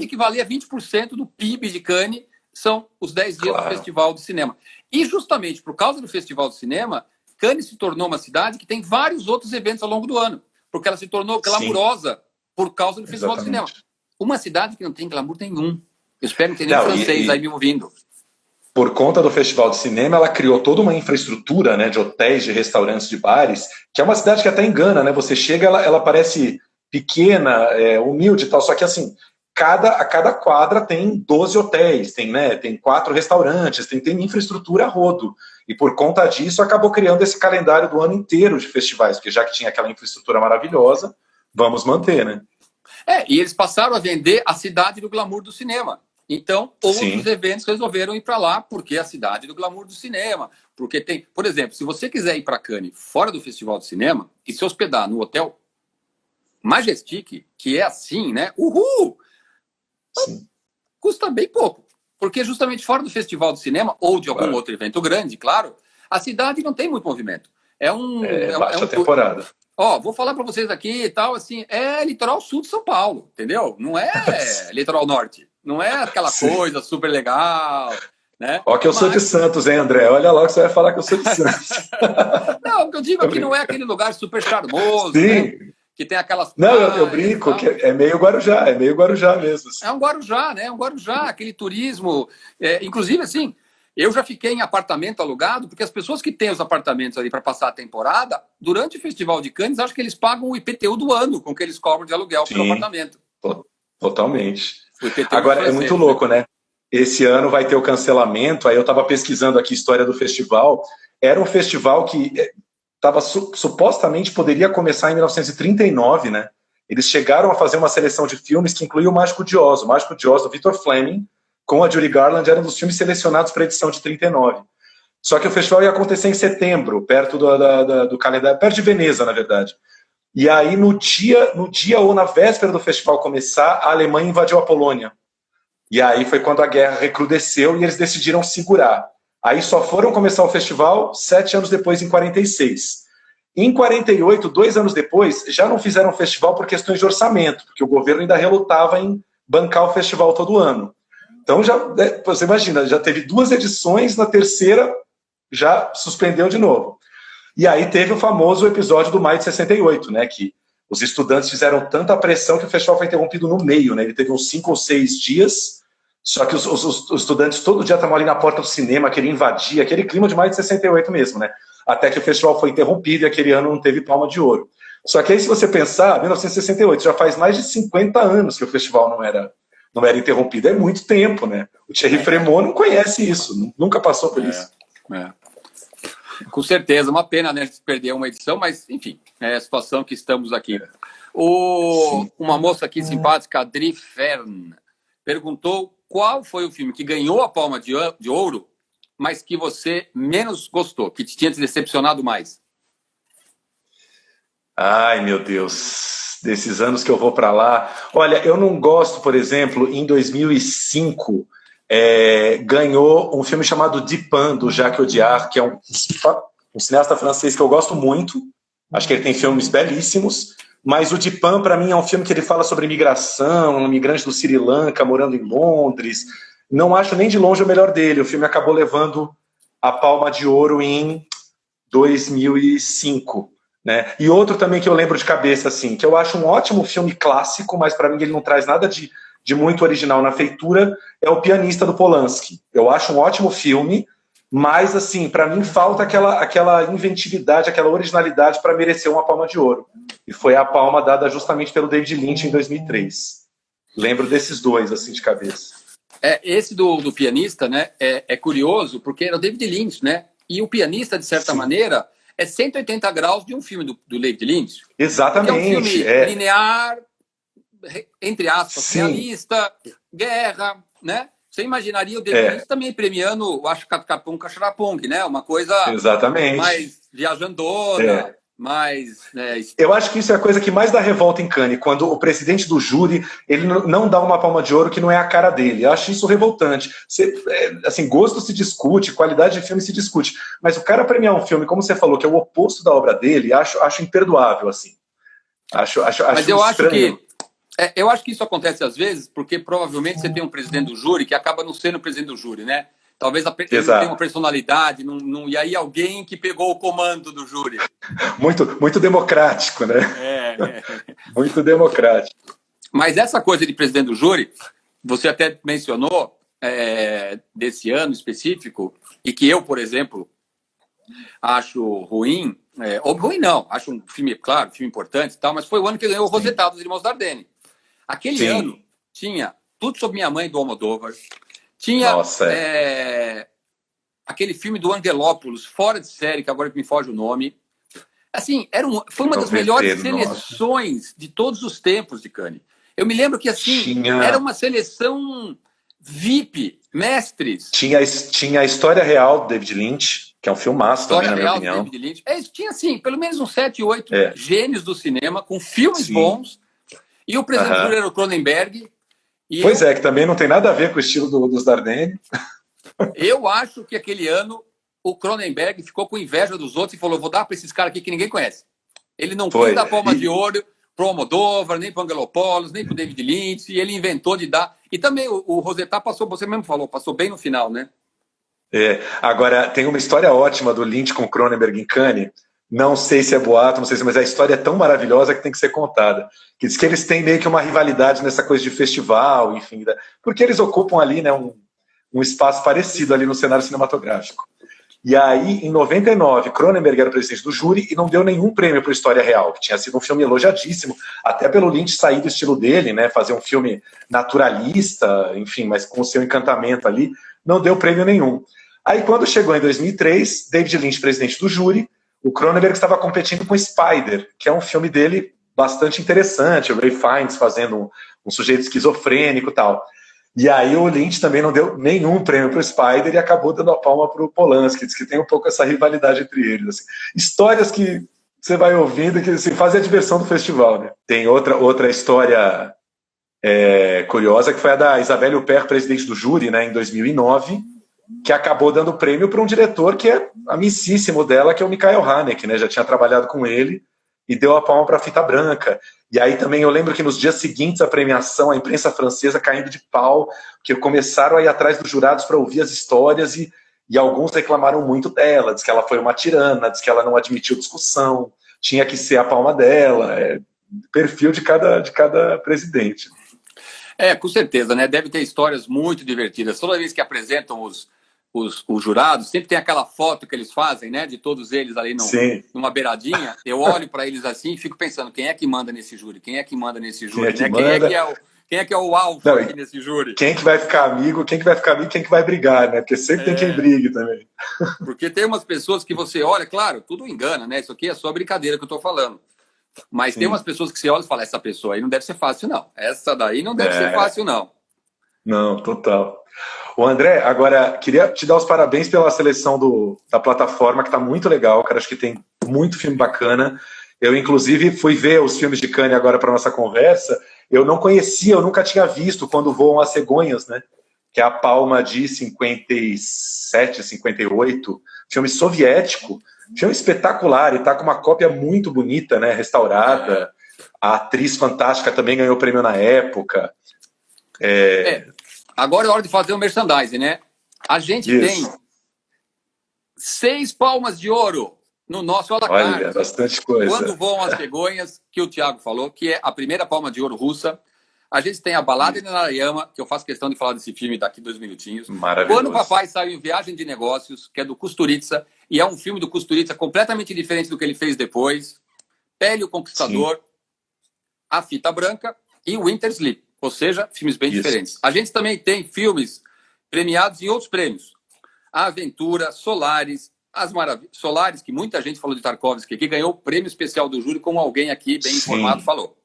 equivaler a 20% do PIB de Cannes, são os 10 dias do Festival de Cinema. E justamente por causa do Festival de Cinema, Cannes se tornou uma cidade que tem vários outros eventos ao longo do ano, porque ela se tornou glamurosa por causa do Festival de Cinema. Uma cidade que não tem glamour nenhum. Eu espero que tenha francês aí me ouvindo. Por conta do Festival de Cinema, ela criou toda uma infraestrutura, né, de hotéis, de restaurantes, de bares, que é uma cidade que até engana, né? Você chega, ela parece pequena, humilde e tal, só que assim, a cada quadra tem 12 hotéis, tem 4 restaurantes, tem infraestrutura a rodo. E por conta disso acabou criando esse calendário do ano inteiro de festivais, porque já que tinha aquela infraestrutura maravilhosa, vamos manter, né? E eles passaram a vender a cidade do glamour do cinema. Então, outros eventos resolveram ir para lá, porque é a cidade do glamour do cinema. Porque tem, por exemplo, se você quiser ir para Cannes fora do Festival de Cinema e se hospedar no hotel Majestic, que é assim, né? Uhul! Sim. Custa bem pouco. Porque justamente fora do Festival de Cinema, ou de algum outro evento grande, claro, a cidade não tem muito movimento. Baixa temporada. Vou falar para vocês aqui e tal, assim, é litoral sul de São Paulo, entendeu? Não é litoral norte. Não é aquela coisa super legal, né? Ó que eu sou de Santos, hein, André? Olha lá que você vai falar que eu sou de Santos. Não, o que eu digo aqui não é aquele lugar super charmoso, Sim. né? Que tem aquelas... Não, eu brinco, que é meio Guarujá mesmo. Assim. É um Guarujá, né? É um Guarujá, aquele turismo... inclusive, assim, eu já fiquei em apartamento alugado, porque as pessoas que têm os apartamentos ali para passar a temporada, durante o Festival de Cannes, acho que eles pagam o IPTU do ano com que eles cobram de aluguel pelo apartamento. Totalmente. Agora, é muito louco, né? Esse ano vai ter o cancelamento, aí eu estava pesquisando aqui a história do festival. Era um festival que supostamente poderia começar em 1939, né? Eles chegaram a fazer uma seleção de filmes que incluía o Mágico de Oz. O Mágico de Oz, do Victor Fleming, com a Judy Garland, era um dos filmes selecionados para a edição de 39. Só que o festival ia acontecer em setembro, perto do calendário, perto de Veneza, na verdade. E aí, no dia ou na véspera do festival começar, a Alemanha invadiu a Polônia. E aí foi quando a guerra recrudesceu e eles decidiram segurar. Aí só foram começar o festival 7 anos depois, em 46. Em 48, 2 anos depois, já não fizeram festival por questões de orçamento, porque o governo ainda relutava em bancar o festival todo ano. Então, você imagina, já teve 2 edições, na terceira já suspendeu de novo. E aí teve o famoso episódio do Maio de 68, né, que os estudantes fizeram tanta pressão que o festival foi interrompido no meio, né, ele teve uns 5 ou 6 dias, só que os estudantes todo dia estavam ali na porta do cinema, queriam invadir, aquele clima de Maio de 68 mesmo, né, até que o festival foi interrompido e aquele ano não teve palma de ouro. Só que aí, se você pensar, 1968, já faz mais de 50 anos que o festival não era interrompido, é muito tempo, né, o Thierry Frémaux não conhece isso, nunca passou por isso. Com certeza, uma pena, né, perder uma edição, mas, enfim, é a situação que estamos aqui. Uma moça aqui simpática, Adri Fern, perguntou qual foi o filme que ganhou a Palma de Ouro, mas que você menos gostou, que tinha te decepcionado mais. Ai, meu Deus, desses anos que eu vou para lá. Olha, eu não gosto, por exemplo, em 2005... ganhou um filme chamado Dupin, do Jacques Audiard, que é um cineasta francês que eu gosto muito. Acho que ele tem filmes belíssimos, mas o Dupin, para mim, é um filme que ele fala sobre imigração, um imigrante do Sri Lanka morando em Londres. Não acho nem de longe o melhor dele. O filme acabou levando a Palma de Ouro em 2005. Né? E outro também que eu lembro de cabeça, assim, que eu acho um ótimo filme clássico, mas para mim ele não traz nada de muito original na feitura, é O Pianista, do Polanski. Eu acho um ótimo filme, mas, assim, para mim falta aquela inventividade, aquela originalidade para merecer uma Palma de Ouro. E foi a palma dada justamente pelo David Lynch em 2003. Lembro desses dois, assim, de cabeça. Esse do Pianista, né, é curioso, porque era o David Lynch, né? E o Pianista, de certa maneira, é 180 graus de um filme do David Lynch. Exatamente. É um filme linear, entre aspas, realista, guerra, né? Você imaginaria o David Lynch também premiando, acho, Capum Cacharapong, né? Uma coisa mais viajandona, mais... Eu acho que isso é a coisa que mais dá revolta em Cannes, quando o presidente do júri, ele não dá uma palma de ouro que não é a cara dele. Eu acho isso revoltante. Assim, gosto se discute, qualidade de filme se discute, mas o cara premiar um filme, como você falou, que é o oposto da obra dele, acho imperdoável, assim. Mas eu estranho. Eu acho que isso acontece às vezes, porque provavelmente você tem um presidente do júri que acaba não sendo o presidente do júri, né? Talvez ele não tenha uma personalidade, e aí alguém que pegou o comando do júri. Muito democrático, né? Muito democrático. Mas essa coisa de presidente do júri, você até mencionou desse ano específico, e que eu, por exemplo, acho ruim. Ruim não, acho um filme, claro, filme importante e tal, mas foi o ano que ganhou o Rosetá dos Irmãos Dardenne. Aquele ano, tinha Tudo Sobre Minha Mãe, do Almodóvar. Tinha aquele filme do Angelopoulos, Fora de Série, que agora me foge o nome. Assim, foi uma das melhores seleções de todos os tempos de Cannes. Eu me lembro que assim, era uma seleção VIP, mestres. Tinha a História Real do David Lynch, que é um filmaço também, na minha opinião. David Lynch. Tinha, assim, pelo menos uns 7, 8 gênios do cinema, com filmes bons. E o presidente era o Cronenberg. Pois é, que também não tem nada a ver com o estilo dos Dardenne. Eu acho que aquele ano o Cronenberg ficou com inveja dos outros e falou: vou dar para esses caras aqui que ninguém conhece. Ele não quis dar palma de ouro pro Almodóvar, nem pro Angelopoulos, nem pro David Lynch, e ele inventou de dar. E também o Rossetá passou, você mesmo falou, passou bem no final, né? Agora, tem uma história ótima do Lynch com Cronenberg em Cannes. Não sei se é boato, não sei se, mas a história é tão maravilhosa que tem que ser contada. Que diz que eles têm meio que uma rivalidade nessa coisa de festival, enfim, porque eles ocupam ali, né, um espaço parecido ali no cenário cinematográfico. E aí, em 99, Cronenberg era presidente do júri e não deu nenhum prêmio para História Real, que tinha sido um filme elogiadíssimo, até pelo Lynch sair do estilo dele, né, fazer um filme naturalista, enfim, mas com o seu encantamento ali, não deu prêmio nenhum. Aí, quando chegou em 2003, David Lynch, presidente do júri, o Cronenberg estava competindo com Spider, que é um filme dele bastante interessante, o Ray Fiennes fazendo um sujeito esquizofrênico e tal. E aí o Lynch também não deu nenhum prêmio para o Spider e acabou dando a palma para o Polanski, diz que tem um pouco essa rivalidade entre eles. Assim. Histórias que você vai ouvindo e que assim, fazem a diversão do festival. Né? Tem outra história curiosa, que foi a da Isabelle Huppert, presidente do júri, né, em 2009, que acabou dando prêmio para um diretor que é amicíssimo dela, que é o Michael Haneke, né, já tinha trabalhado com ele, e deu a palma para a Fita Branca. E aí também eu lembro que nos dias seguintes à premiação, a imprensa francesa caindo de pau, porque começaram a ir atrás dos jurados para ouvir as histórias e alguns reclamaram muito dela, diz que ela foi uma tirana, diz que ela não admitiu discussão, tinha que ser a palma dela, perfil de cada presidente. Com certeza, né? Deve ter histórias muito divertidas. Toda vez que apresentam os jurados, sempre tem aquela foto que eles fazem, né? De todos eles ali numa beiradinha. Eu olho para eles assim e fico pensando, quem é que manda nesse júri? Quem é que manda nesse júri? Quem é que é o alfa aqui nesse júri? Quem que vai ficar amigo, quem que vai brigar, né? Porque sempre tem quem brigue também. Porque tem umas pessoas que você olha, claro, tudo engana, né? Isso aqui é só brincadeira que eu tô falando. Mas tem umas pessoas que você olha e fala, essa pessoa aí não deve ser fácil, não. Essa daí não deve ser fácil, não. Não, total. O André, agora, queria te dar os parabéns pela seleção da plataforma, que está muito legal, cara. Acho que tem muito filme bacana. Eu, inclusive, fui ver os filmes de Cannes agora para nossa conversa. Eu não conhecia, eu nunca tinha visto Quando Voam as Cegonhas, né? Que é a Palma de 57, 58. Filme soviético. Filme espetacular, e tá com uma cópia muito bonita, né? Restaurada. A atriz fantástica também ganhou prêmio na época. Agora é hora de fazer o merchandising, né? A gente tem 6 palmas de ouro no nosso à la carte. Olha, bastante coisa. Quando Voam as Cegonhas, que o Thiago falou, que é a primeira palma de ouro russa. A gente tem a Balada de Narayama, que eu faço questão de falar desse filme daqui 2 minutinhos. Maravilhoso. Quando o Papai Saiu em Viagem de Negócios, que é do Kusturica, e é um filme do Kusturica completamente diferente do que ele fez depois. Pele o Conquistador, A Fita Branca e Winter Sleep. Ou seja, filmes bem diferentes. A gente também tem filmes premiados em outros prêmios. A Aventura, Solaris, As Maravilhas. Solaris, que muita gente falou de Tarkovsky, que ganhou o prêmio especial do júri, como alguém aqui bem informado falou.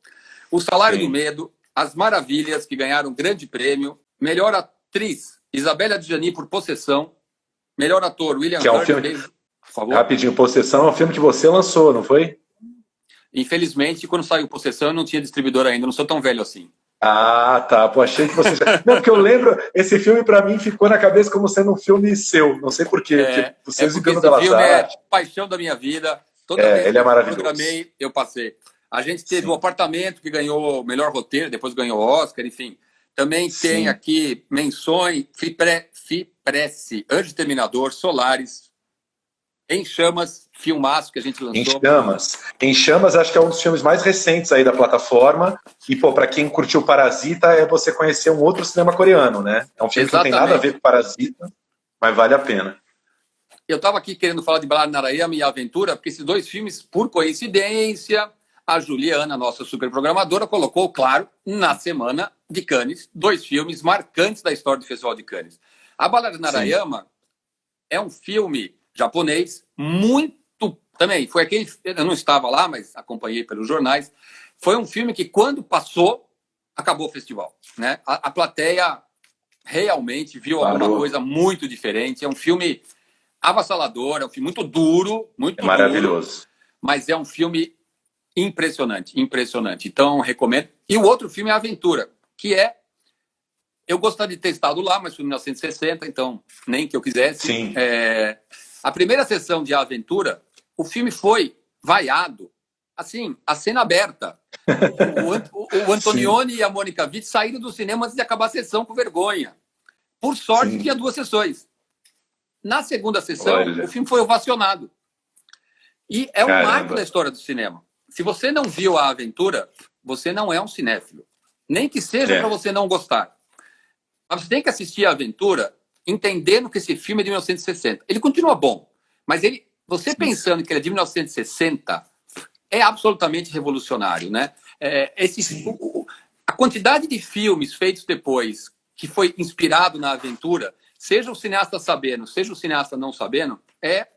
O Salário do Medo, As Maravilhas, que ganharam um grande prêmio. Melhor atriz, Isabelle Adjani, por Possessão. Melhor ator, William Hurt. É um filme... Por favor. Rapidinho, Possessão é um filme que você lançou, não foi? Infelizmente, quando saiu Possessão, eu não tinha distribuidor ainda. Não sou tão velho assim. Ah, tá. Pô, achei que você já... Não, porque eu lembro, esse filme pra mim ficou na cabeça como sendo um filme seu. Não sei por quê. Vocês porque esse filme é paixão da minha vida. Toda vez ele é maravilhoso. Eu programei, eu passei. A gente teve o Apartamento, que ganhou o melhor roteiro, depois ganhou o Oscar, enfim. Também tem aqui menções, Fipresse, Anjo Terminador, Solaris, Em Chamas, filmaço que a gente lançou. Em Chamas acho que é um dos filmes mais recentes aí da plataforma. E, pô, pra quem curtiu Parasita, é você conhecer um outro cinema coreano, né? É um filme que não tem nada a ver com Parasita, mas vale a pena. Eu tava aqui querendo falar de Balada de Narayama e Aventura, porque esses 2 filmes, por coincidência, a Juliana, nossa super programadora, colocou, claro, na semana de Cannes, 2 filmes marcantes da história do Festival de Cannes. A Bala de Narayama é um filme japonês muito... Também, foi aquele... Eu não estava lá, mas acompanhei pelos jornais. Foi um filme que, quando passou, acabou o festival, né? A plateia realmente viu alguma coisa muito diferente. É um filme avassalador, é um filme muito duro, muito maravilhoso. Duro, mas é um filme impressionante, impressionante. Então, recomendo. E o outro filme é Aventura, que é... Eu gostaria de ter estado lá, mas foi em 1960, então nem que eu quisesse. Sim. A primeira sessão de Aventura, o filme foi vaiado, assim, a cena aberta. O Antonioni e a Mônica Vitti saíram do cinema antes de acabar a sessão com vergonha. Por sorte, tinha 2 sessões. Na segunda sessão, o filme foi ovacionado. E é um marco da história do cinema. Se você não viu a Aventura, você não é um cinéfilo. Nem que seja para você não gostar. Mas você tem que assistir a Aventura entendendo que esse filme é de 1960. Ele continua bom, mas você pensando que ele é de 1960 é absolutamente revolucionário, né? A quantidade de filmes feitos depois que foi inspirado na Aventura, seja o cineasta sabendo, seja o cineasta não sabendo, é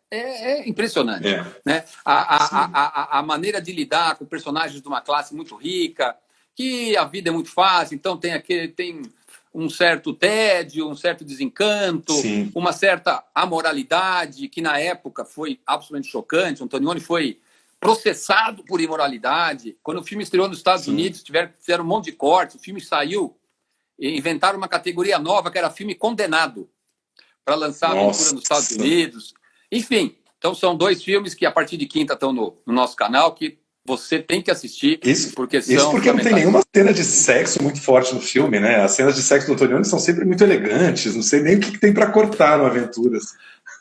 impressionante. Né? A maneira de lidar com personagens de uma classe muito rica, que a vida é muito fácil, então tem um certo tédio, um certo desencanto, uma certa amoralidade, que na época foi absolutamente chocante. O Antonioni foi processado por imoralidade. Quando o filme estreou nos Estados Unidos, fizeram um monte de cortes, o filme saiu, e inventaram uma categoria nova, que era filme condenado, para lançar a Aventura nos Estados Unidos. Enfim, então são 2 filmes que a partir de quinta estão no nosso canal, que você tem que assistir. Isso porque não tem nenhuma cena de sexo muito forte no filme, né? As cenas de sexo do Antonioni são sempre muito elegantes, não sei nem o que tem para cortar no Aventuras.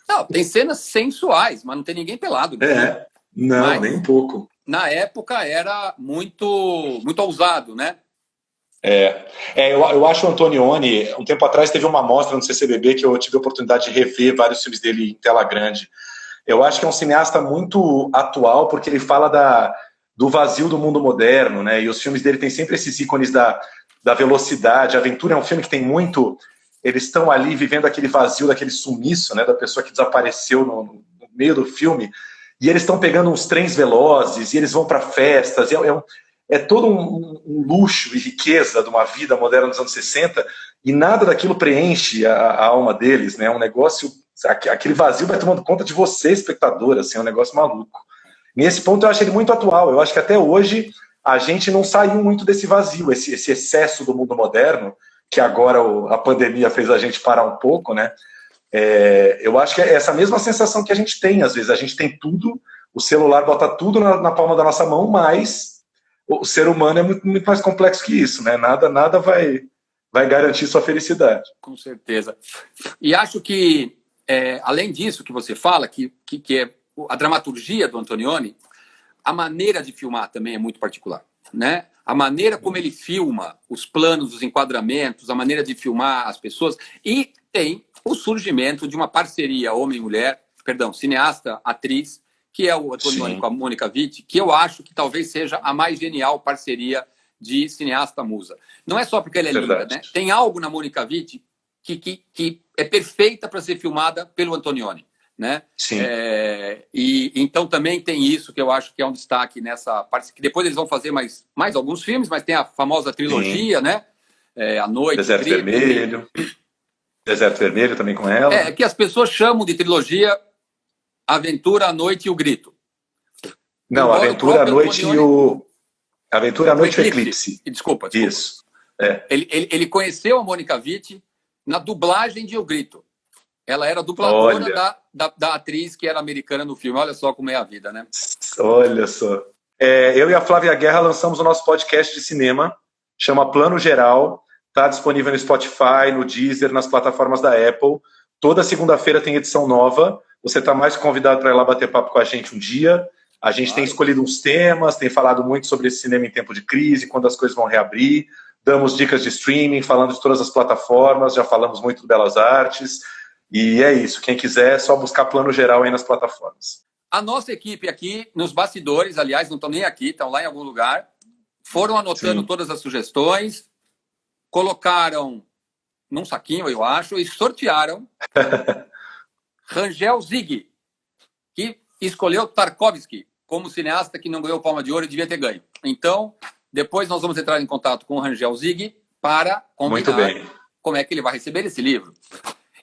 Não, tem cenas sensuais, mas não tem ninguém pelado. Não, mas, nem um pouco. Na época era muito, muito ousado, né? Eu acho o Antonioni, um tempo atrás teve uma mostra no CCBB que eu tive a oportunidade de rever vários filmes dele em tela grande. Eu acho que é um cineasta muito atual, porque ele fala do vazio do mundo moderno, né? E os filmes dele têm sempre esses ícones da velocidade. A Aventura é um filme que tem muito... Eles estão ali vivendo aquele vazio, daquele sumiço, né? Da pessoa que desapareceu no meio do filme. E eles estão pegando uns trens velozes, e eles vão para festas. É todo um luxo e riqueza de uma vida moderna dos anos 60, e nada daquilo preenche a alma deles, né? É um negócio... Aquele vazio vai tomando conta de você, espectador, assim, é um negócio maluco. Nesse ponto eu acho ele muito atual. Eu acho que até hoje a gente não saiu muito desse vazio, esse excesso do mundo moderno, que agora a pandemia fez a gente parar um pouco, né? Eu acho que é essa mesma sensação que a gente tem, às vezes. A gente tem tudo, o celular bota tudo na palma da nossa mão, mas o ser humano é muito, muito mais complexo que isso, né? Nada vai garantir sua felicidade. Com certeza. E acho que, além disso que você fala, que é a dramaturgia do Antonioni, a maneira de filmar também é muito particular, né? A maneira como ele filma, os planos, os enquadramentos, a maneira de filmar as pessoas, e tem o surgimento de uma parceria homem-mulher, cineasta-atriz, que é o Antonioni com a Mônica Vitti, que eu acho que talvez seja a mais genial parceria de cineasta-musa. Não é só porque ela é linda, né? Tem algo na Mônica Vitti que é perfeita para ser filmada pelo Antonioni, né? E então também tem isso que eu acho que é um destaque nessa parte, que depois eles vão fazer mais alguns filmes, mas tem a famosa trilogia, né? A Noite, Deserto Vermelho. Deserto Vermelho também com ela. Que as pessoas chamam de trilogia Aventura, a Noite e o Grito. Não, Aventura, a Noite e o... Aventura, a Noite e o Eclipse. Desculpa. Isso. Ele conheceu a Mônica Vitti na dublagem de O Grito. Ela era dubladora da atriz que era americana no filme. Olha só como é a vida, né? Olha só. Eu e a Flávia Guerra lançamos o nosso podcast de cinema, chama Plano Geral, está disponível no Spotify, no Deezer, nas plataformas da Apple. Toda segunda-feira tem edição nova. Você está mais convidado para ir lá bater papo com a gente um dia. A gente tem escolhido uns temas, tem falado muito sobre esse cinema em tempo de crise, quando as coisas vão reabrir. Damos dicas de streaming, falando de todas as plataformas, já falamos muito do Belas Artes. E é isso, quem quiser é só buscar Plano Geral aí nas plataformas. A nossa equipe aqui, nos bastidores, aliás, não estão nem aqui, estão lá em algum lugar, foram anotando todas as sugestões, colocaram num saquinho, eu acho, e sortearam Rangel Zig, que escolheu Tarkovsky como cineasta que não ganhou Palma de Ouro e devia ter ganho. Então, depois nós vamos entrar em contato com o Rangel Zig para combinar como é que ele vai receber esse livro.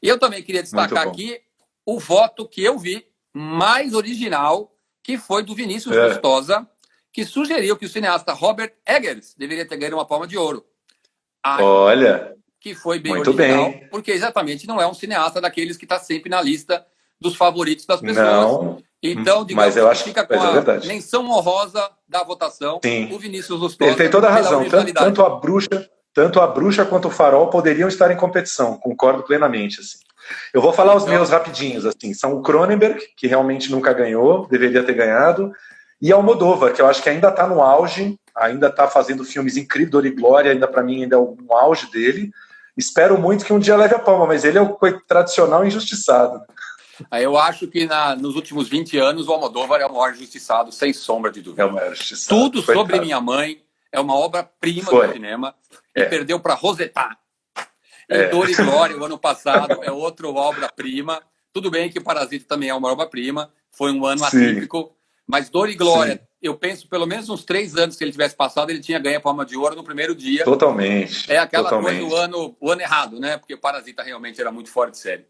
E eu também queria destacar aqui o voto que eu vi mais original, que foi do Vinícius Lustosa, que sugeriu que o cineasta Robert Eggers deveria ter ganho uma Palma de Ouro. Olha, que foi bem original, porque exatamente não é um cineasta daqueles que está sempre na lista dos favoritos das pessoas. Não, então, digamos, mas eu acho que fica que com a menção honrosa da votação, o Vinícius Lustosa. Ele tem toda a razão, tanto a bruxa quanto o farol poderiam estar em competição, concordo plenamente, assim. Eu vou falar os meus rapidinhos, assim, são o Cronenberg, que realmente nunca ganhou, deveria ter ganhado, e Almodóvar, que eu acho que ainda está no auge, ainda está fazendo filmes incríveis, Dor e Glória, ainda para mim ainda é o auge dele. Espero muito que um dia leve a palma, mas ele é o tradicional injustiçado. Eu acho que nos últimos 20 anos o Almodóvar é o maior injustiçado, sem sombra de dúvida. É o maior injustiçado. Tudo sobre Minha Mãe é uma obra-prima do cinema e perdeu para Rosetta. E Dor e Glória, o ano passado, é outra obra-prima. Tudo bem que Parasita também é uma obra-prima, foi um ano atípico, mas Dor e Glória, eu penso, pelo menos uns 3 anos que ele tivesse passado, ele tinha ganho a Palma de Ouro no primeiro dia. Totalmente. É aquela coisa do o ano errado, né? Porque Parasita realmente era muito fora de série.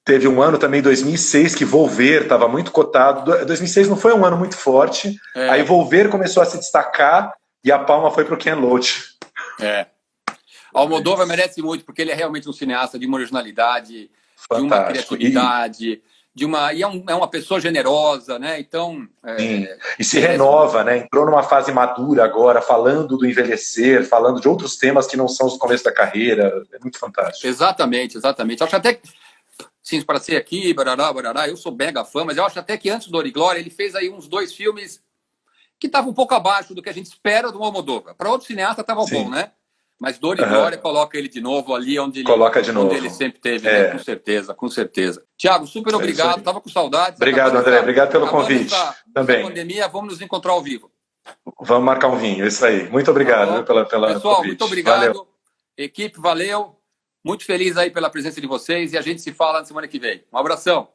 Teve um ano também, 2006, que Volver estava muito cotado. 2006 não foi um ano muito forte. Aí Volver começou a se destacar e a palma foi para o Ken Loach. Almodóvar merece muito, porque ele é realmente um cineasta de uma originalidade, de uma criatividade, e é uma pessoa generosa, né? Então. E se renova, né? Entrou numa fase madura agora, falando do envelhecer, falando de outros temas que não são os começos da carreira. É muito fantástico. Exatamente. Acho até que, sim, para ser aqui, barará, eu sou mega fã, mas eu acho até que antes do Dor e Glória, ele fez aí uns 2 filmes que estavam um pouco abaixo do que a gente espera do Almodóvar. Para outro cineasta estava bom, né? Mas Dor e Glória coloca ele de novo ali onde ele sempre teve, né? Com certeza. Tiago, super obrigado. Estava com saudades. Obrigado, André. Obrigado pelo convite. Também. Pandemia, vamos nos encontrar ao vivo. Vamos marcar um vinho, isso aí. Muito obrigado pela Pessoal, convite. muito obrigado. Valeu. Equipe, valeu. Muito feliz aí pela presença de vocês e a gente se fala na semana que vem. Um abração.